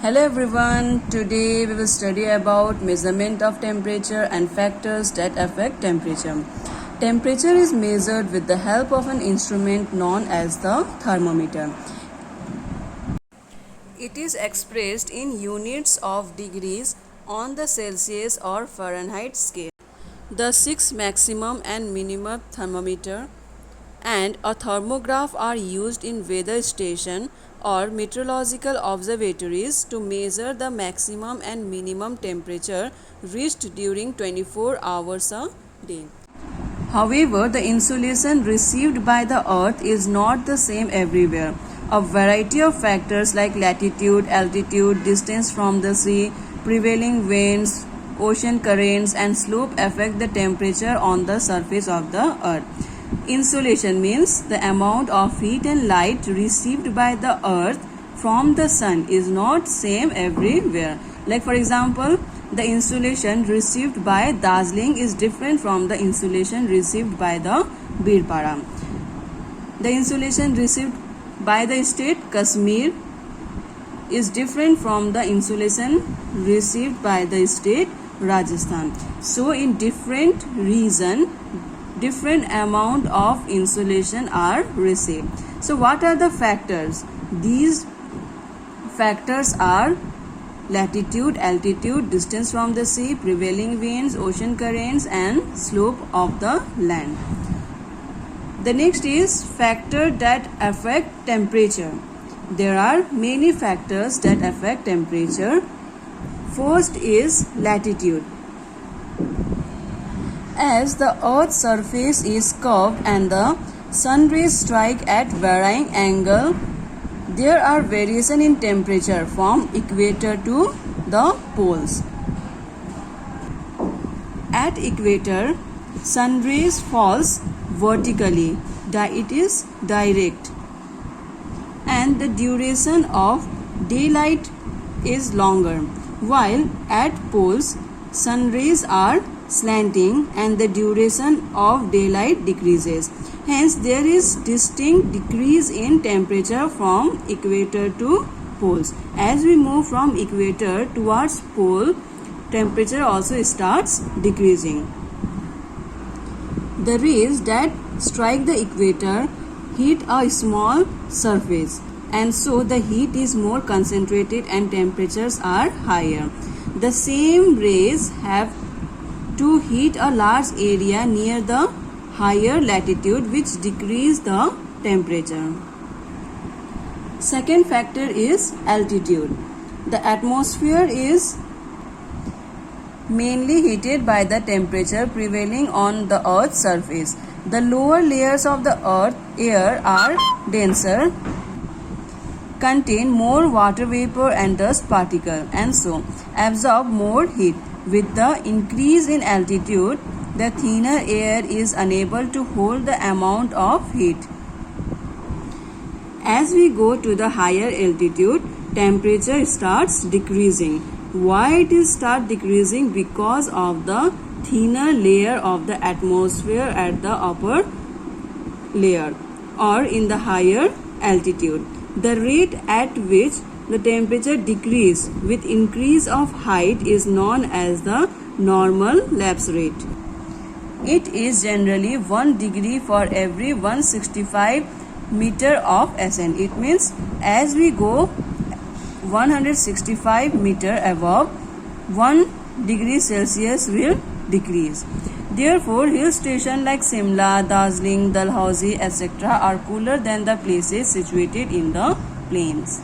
Hello everyone, today we will study about measurement of temperature and factors that affect temperature. Temperature is measured with the help of an instrument known as the thermometer. It is expressed in units of degrees on the Celsius or Fahrenheit scale. The 6 maximum and minimum thermometer and a thermograph are used in weather station or meteorological observatories to measure the maximum and minimum temperature reached during 24 hours a day. However, the insolation received by the earth is not the same everywhere. A variety of factors like latitude, altitude, distance from the sea, prevailing winds, ocean currents and slope affect the temperature on the surface of the earth. Insolation means the amount of heat and light received by the earth from the sun is not same everywhere. Like for example, the insolation received by Darjeeling is different from the insolation received by the Birpara. The insolation received by the state Kashmir is different from the insolation received by the state Rajasthan. So in different region, different amount of insolation are received. So what are the factors? These factors are latitude, altitude, distance from the sea, prevailing winds, ocean currents and slope of the land. The next is factor that affect temperature. There are many factors that affect temperature. First is latitude. As the earth's surface is curved and the sun rays strike at varying angle, there are variation in temperature from equator to the poles. At equator, sun rays falls vertically, it is direct, and the duration of daylight is longer, while at poles, sun rays are slanting and the duration of daylight decreases. Hence, there is distinct decrease in temperature from equator to poles. As we move from equator towards pole, temperature also starts decreasing. The rays that strike the equator hit a small surface, and so the heat is more concentrated and temperatures are higher. The same rays have to heat a large area near the higher latitude, which decrease the temperature. Second factor is altitude. The atmosphere is mainly heated by the temperature prevailing on the earth's surface. The lower layers of the earth air are denser, contain more water vapor and dust particle, and so absorb more heat. With the increase in altitude, the thinner air is unable to hold the amount of heat. As we go to the higher altitude, temperature starts decreasing. Why it is start decreasing? Because of the thinner layer of the atmosphere at the upper layer or in the higher altitude. The rate at which the temperature decrease with increase of height is known as the normal lapse rate. It is generally 1 degree for every 165 meter of ascent. It means as we go 165 meter above, 1 degree Celsius will decrease. Therefore, hill stations like Simla, Darjeeling, Dalhousie, etc. are cooler than the places situated in the plains.